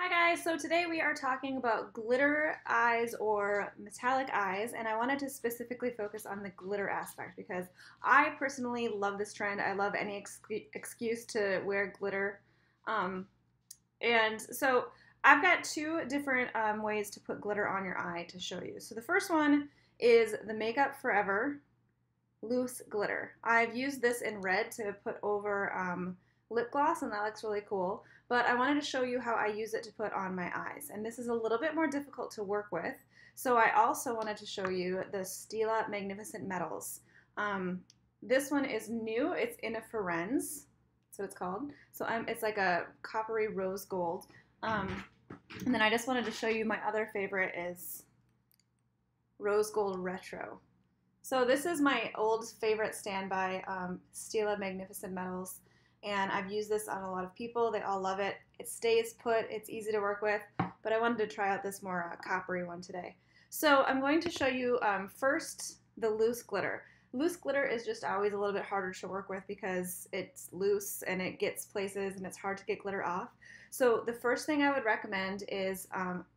Hi guys, so today we are talking about glitter eyes or metallic eyes, and I wanted to specifically focus on the glitter aspect because I personally love this trend. I love any excuse to wear glitter. Um, and so I've got two different ways to put glitter on your eye to show you. So the first one is the Makeup Forever loose glitter. I've used this in red to put over lip gloss, and that looks really cool. But I wanted to show you how I use it to put on my eyes. And this is a little bit more difficult to work with. So I also wanted to show you the Stila Magnificent Metals. This one is new. It's in a Firenze. That's what it's called. So it's like a coppery rose gold. And then I just wanted to show you my other favorite is Rose Gold Retro. So this is my old favorite standby, Stila Magnificent Metals, and I've used this on a lot of people. They all love it. It stays put. It's easy to work with, but I wanted to try out this more coppery one today. So I'm going to show you first the loose glitter. Loose glitter is just always a little bit harder to work with because it's loose and it gets places and it's hard to get glitter off. So the first thing I would recommend is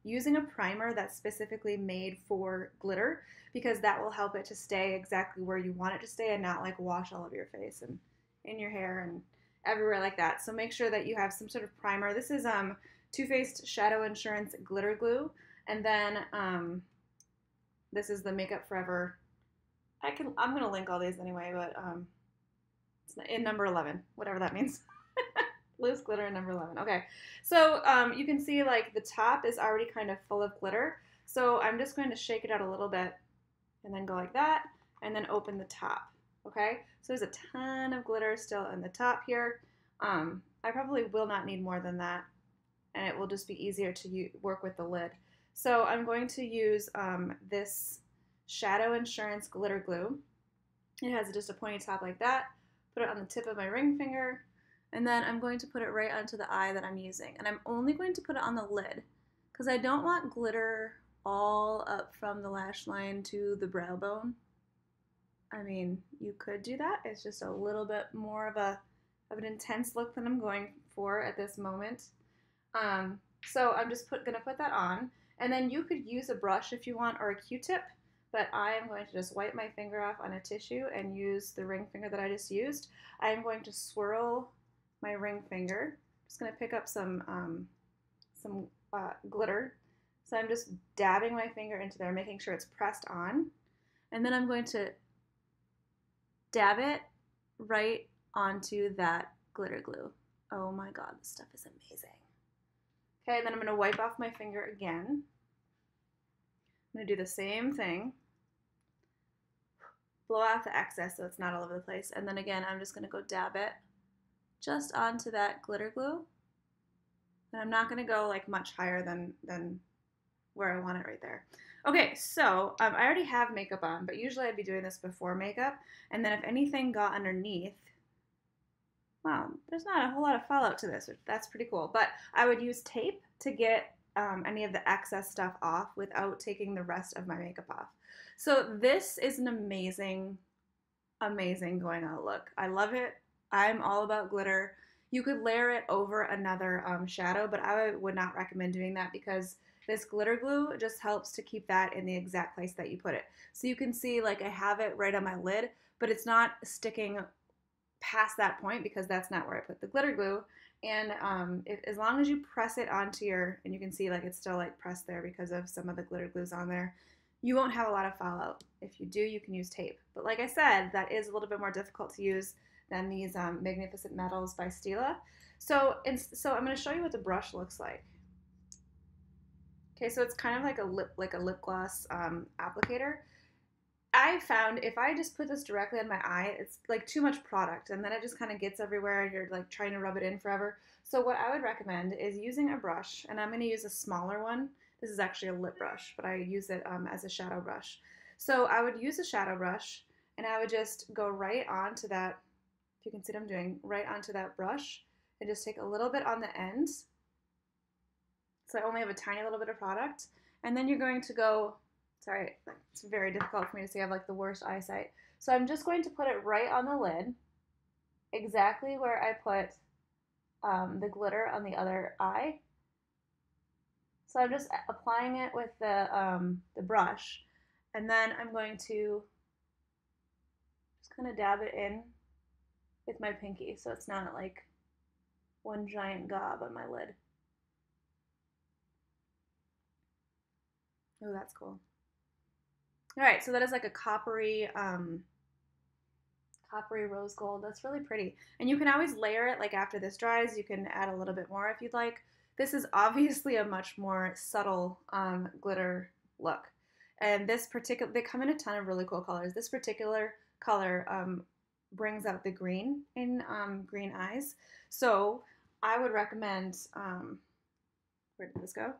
using a primer that's specifically made for glitter because that will help it to stay exactly where you want it to stay and not like wash all over your face and in your hair and everywhere like that. So make sure that you have some sort of primer. This is Too Faced Shadow Insurance Glitter Glue, and then this is the Makeup Forever. I'm gonna link all these anyway, but it's in number 11, whatever that means. Loose glitter in number 11. Okay, so you can see like the top is already kind of full of glitter. So I'm just going to shake it out a little bit and then go like that and then open the top. Okay, so there's a ton of glitter still in the top here. I probably will not need more than that, and it will just be easier to work with the lid. So I'm going to use this Shadow Insurance Glitter Glue. It has just a pointy top like that. Put it on the tip of my ring finger, and then I'm going to put it right onto the eye that I'm using. And I'm only going to put it on the lid because I don't want glitter all up from the lash line to the brow bone. I mean, you could do that. It's just a little bit more of an intense look than I'm going for at this moment. So I'm just gonna put that on, and then you could use a brush if you want or a Q-tip, but I am going to just wipe my finger off on a tissue and use the ring finger that I just used. I am going to swirl my ring finger. Just gonna pick up some glitter. So I'm just dabbing my finger into there, making sure it's pressed on, and then I'm going to dab it right onto that glitter glue. Oh my god, this stuff is amazing. Okay, then I'm going to wipe off my finger again. I'm going to do the same thing. Blow out the excess so it's not all over the place. And then again, I'm just going to go dab it just onto that glitter glue. And I'm not going to go like much higher than where I want it right there. Okay, so I already have makeup on, but usually I'd be doing this before makeup. And then if anything got underneath, wow, there's not a whole lot of fallout to this, which that's pretty cool. But I would use tape to get any of the excess stuff off without taking the rest of my makeup off. So this is an amazing, amazing going out look. I love it. I'm all about glitter. You could layer it over another shadow, but I would not recommend doing that because this glitter glue just helps to keep that in the exact place that you put it. So you can see like I have it right on my lid, but it's not sticking past that point because that's not where I put the glitter glue. And as long as you press it onto and you can see like it's still like pressed there because of some of the glitter glues on there, you won't have a lot of fallout. If you do, you can use tape. But like I said, that is a little bit more difficult to use than these Magnificent Metals by Stila. So I'm going to show you what the brush looks like. Okay, so it's kind of like a lip gloss applicator. I found if I just put this directly on my eye, it's like too much product and then it just kind of gets everywhere and you're like trying to rub it in forever. So what I would recommend is using a brush, and I'm going to use a smaller one. This is actually a lip brush, but I use it as a shadow brush. So I would use a shadow brush and I would just go right onto that, if you can see what I'm doing, right onto that brush and just take a little bit on the ends. So I only have a tiny little bit of product. And then you're going to go, sorry, it's very difficult for me to see. I have like the worst eyesight. So I'm just going to put it right on the lid, exactly where I put the glitter on the other eye. So I'm just applying it with the brush, and then I'm going to just kind of dab it in with my pinky so it's not like one giant gob on my lid. Oh, that's cool. All right, so that is like a coppery rose gold. That's really pretty. And you can always layer it, like after this dries, you can add a little bit more if you'd like. This is obviously a much more subtle glitter look. And this particular, they come in a ton of really cool colors. This particular color brings out the green in green eyes. So I would recommend, where did this go?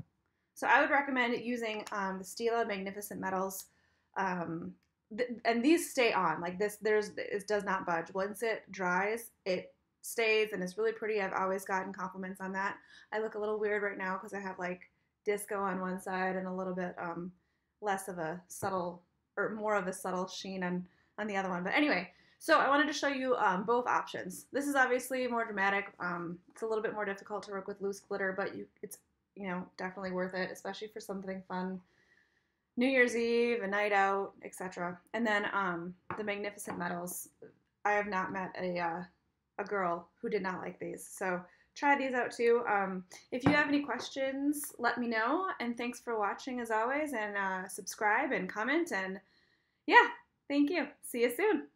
So I would recommend using the Stila Magnificent Metals, and these stay on. Like this, it does not budge. Once it dries, it stays, and it's really pretty. I've always gotten compliments on that. I look a little weird right now because I have like disco on one side and a little bit less of a subtle, or more of a subtle sheen on the other one. But anyway, so I wanted to show you both options. This is obviously more dramatic. It's a little bit more difficult to work with loose glitter, but it's definitely worth it, especially for something fun. New Year's Eve, a night out, etc. And then the Magnificent Metals. I have not met a girl who did not like these. So try these out too. If you have any questions, let me know. And thanks for watching as always. And subscribe and comment. And yeah, thank you. See you soon.